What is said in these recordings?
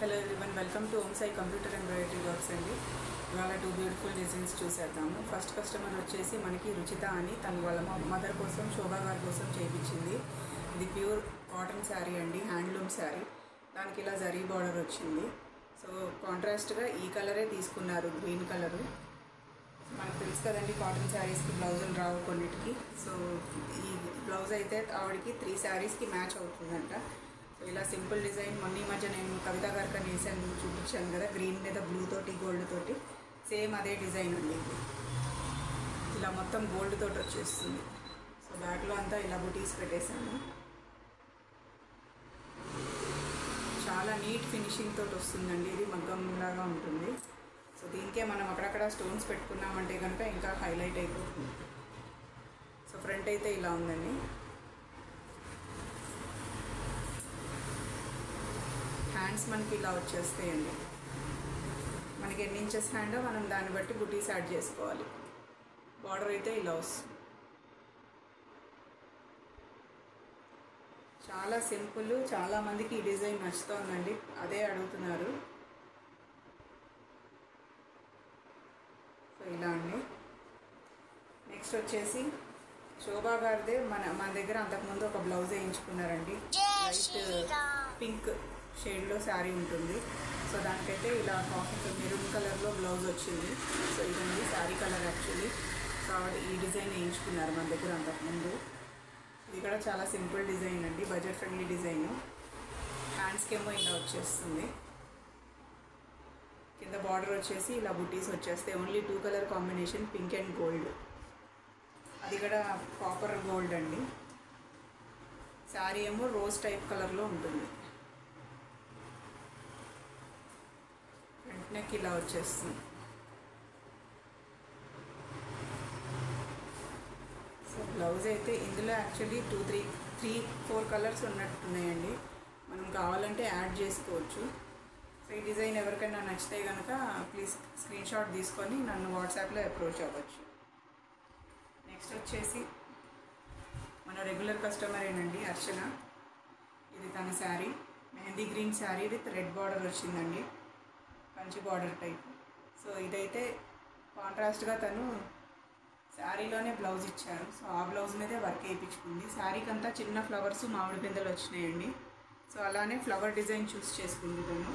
Hello everyone, welcome to Om Sai computer embroidery works అండి. ఇవాళ 2 beautiful designs చూసేద్దాము. ఫస్ట్ కస్టమర్ వచ్చేసి మనకి రుచిత అని తను వాళ్ళ మదర్ కోసం, శోభా గారి కోసం చేయించింది. ఇది ప్యూర్ కాటన్ శారీ అండి, హ్యాండ్లూమ్ శారీ. దానికి ఇలా జరీ బార్డర్ వచ్చింది. సో కాంట్రాస్ట్గా ఈ కలరే తీసుకున్నారు, గ్రీన్ కలరు. మనకు తెలుసు కదండి, కాటన్ శారీస్కి బ్లౌజులు రావు కొన్నిటికి. సో ఈ బ్లౌజ్ అయితే ఆవిడకి 3 శారీస్కి మ్యాచ్ అవుతుందంట. సో ఇలా సింపుల్ డిజైన్ మొన్న ఈ మధ్య నేను కవిత గారికి వేసాను, చూపించాను కదా, గ్రీన్ మీద బ్లూ తోటి గోల్డ్ తోటి సేమ్ అదే డిజైన్ అండి. ఇలా మొత్తం గోల్డ్ తోటి వచ్చేస్తుంది. సో బ్యాక్లో అంతా ఇలా బుటీస్ పెట్టేశాను. చాలా నీట్ ఫినిషింగ్ తోటి వస్తుందండి. ఇది మగ్గంలాగా ఉంటుంది. సో దీనికే మనం అక్కడక్కడ స్టోన్స్ పెట్టుకున్నామంటే కనుక ఇంకా హైలైట్ అయిపోతుంది. సో ఫ్రంట్ అయితే ఇలా ఉందండి. హ్యాండ్స్ మనకి ఇలా వచ్చేస్తాయండి. మనకి ఎన్ని ఇంచెస్ హ్యాండో మనం దాన్ని బట్టి బుటీస్ యాడ్ చేసుకోవాలి. బార్డర్ అయితే ఇలా వస్తుంది. చాలా సింపుల్. చాలామందికి ఈ డిజైన్ నచ్చుతుందండి, అదే అడుగుతున్నారు. సో ఇలా అండి. నెక్స్ట్ వచ్చేసి శోభా గారిదే మన దగ్గర అంతకుముందు ఒక బ్లౌజ్ వేయించుకున్నారండి. లైట్ పింక్ షేడ్లో శారీ ఉంటుంది. సో దానికైతే ఇలా కాఫీ మెరూన్ కలర్లో బ్లౌజ్ వచ్చింది. సో ఇదండి శారీ కలర్ యాక్చువల్లీ. సో ఆవిడ ఈ డిజైన్ వేయించుకున్నారు మన దగ్గర అంతకుముందు. ఇది కూడా చాలా సింపుల్ డిజైన్ అండి, బడ్జెట్ ఫ్రెండ్లీ డిజైన్. హ్యాండ్స్కేమో ఇలా వచ్చేస్తుంది. కింద బార్డర్ వచ్చేసి ఇలా బుటీస్ వచ్చేస్తాయి. Only 2 colour combination, pink and gold. అది కూడా కాపర్ గోల్డ్ అండి. శారీ ఏమో రోజ్ టైప్ కలర్లో ఉంటుంది. ఫ్రంట్ నెక్ ఇలా వచ్చేస్తుంది. సో బ్లౌజ్ అయితే ఇందులో యాక్చువల్లీ 3-4 కలర్స్ ఉన్నట్టున్నాయండి. మనం కావాలంటే యాడ్ చేసుకోవచ్చు. సో ఈ డిజైన్ ఎవరికైనా నచ్చితే కనుక ప్లీజ్ స్క్రీన్ షాట్ తీసుకొని నన్ను వాట్సాప్లో అప్రోచ్ అవ్వచ్చు. నెక్స్ట్ వచ్చేసి మన రెగ్యులర్ కస్టమరేనండి, అర్చన. ఇది తన sari, mehndi green sari with red border వచ్చిందండి, మంచి బార్డర్ టైప్. సో ఇదైతే కాంట్రాస్ట్గా తను శారీలోనే బ్లౌజ్ ఇచ్చారు. సో ఆ బ్లౌజ్ మీదే వర్క్ వేయించుకుంది. శారీకి అంతా చిన్న ఫ్లవర్స్, మామిడి పిందెలు వచ్చినాయండి. సో అలానే ఫ్లవర్ డిజైన్ చూస్ చేసుకుంది తను.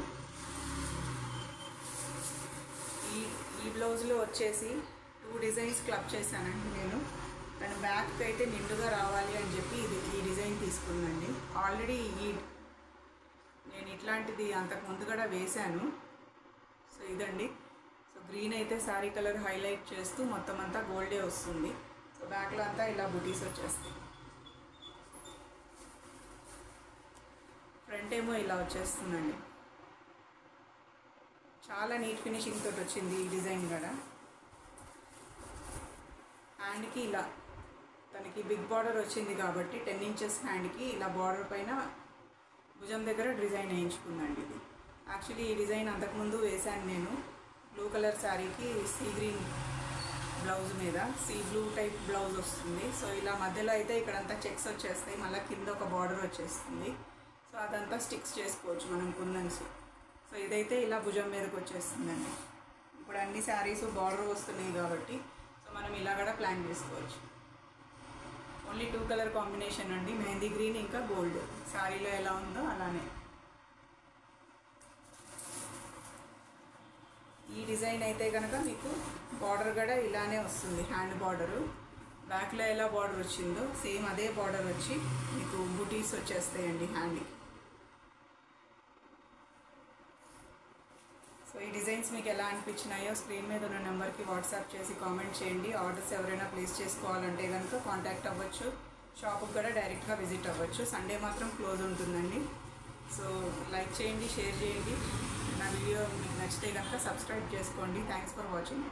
ఈ బ్లౌజ్లో వచ్చేసి 2 డిజైన్స్ క్లబ్ చేశానండి నేను. తను బ్యాక్కి అయితే నిండుగా రావాలి అని చెప్పి ఈ డిజైన్ తీసుకుందండి. ఆల్రెడీ నేను ఇట్లాంటిది అంతకుముందు కూడా వేశాను. సో ఇదండి. సో గ్రీన్ అయితే శారీ కలర్ హైలైట్ చేస్తూ మొత్తం అంతా గోల్డే వస్తుంది. సో బ్యాక్లో అంతా ఇలా బుటీస్ వచ్చేస్తాయి. ఫ్రంట్ ఏమో ఇలా వచ్చేస్తుందండి. చాలా నీట్ ఫినిషింగ్ తోటి వచ్చింది ఈ డిజైన్ కూడా. హ్యాండ్కి ఇలా తనకి బిగ్ బార్డర్ వచ్చింది కాబట్టి 10 ఇంచెస్ హ్యాండ్కి ఇలా బార్డర్ పైన భుజం దగ్గర డిజైన్ వేయించుకుందండి. ఇది యాక్చువల్లీ ఈ డిజైన్ అంతకుముందు వేశాను నేను. బ్లూ కలర్ శారీకి సీ గ్రీన్ బ్లౌజ్ మీద సీ బ్లూ టైప్ బ్లౌజ్ వస్తుంది. సో ఇలా మధ్యలో అయితే ఇక్కడంతా చెక్స్ వచ్చేస్తాయి, మళ్ళీ కింద ఒక బార్డర్ వచ్చేస్తుంది. సో అదంతా స్టిక్స్ చేసుకోవచ్చు మనం కుందన్స్. సో ఇదైతే ఇలా భుజం మీదకి వచ్చేస్తుందండి. ఇప్పుడు అన్ని శారీస్ బార్డర్ వస్తున్నాయి కాబట్టి సో మనం ఇలా కూడా ప్లాన్ చేసుకోవచ్చు. ఓన్లీ 2 కలర్ కాంబినేషన్ అండి, మెహందీ గ్రీన్ ఇంకా గోల్డ్. శారీలో ఎలా ఉందో అలానే. ఈ డిజైన్ అయితే కనుక మీకు బార్డర్ కూడా ఇలానే వస్తుంది, హ్యాండ్ బార్డరు. బ్యాక్లో ఎలా బార్డర్ వచ్చిందో సేమ్ అదే బార్డర్ వచ్చి మీకు బుటీస్ వచ్చేస్తాయండి హ్యాండ్కి. సో ఈ డిజైన్స్ మీకు ఎలా అనిపించినాయో స్క్రీన్ మీద ఉన్న నెంబర్కి వాట్సాప్ చేసి కామెంట్ చేయండి. ఆర్డర్స్ ఎవరైనా ప్లేస్ చేసుకోవాలంటే కనుక కాంటాక్ట్ అవ్వచ్చు. షాప్కి కూడా డైరెక్ట్గా విజిట్ అవ్వచ్చు. సండే మాత్రం క్లోజ్ ఉంటుందండి. సో లైక్ చేయండి, షేర్ చేయండి. నా వీడియో మీకు నచ్చితే కనుక సబ్స్క్రైబ్ చేసుకోండి. Thanks for watching.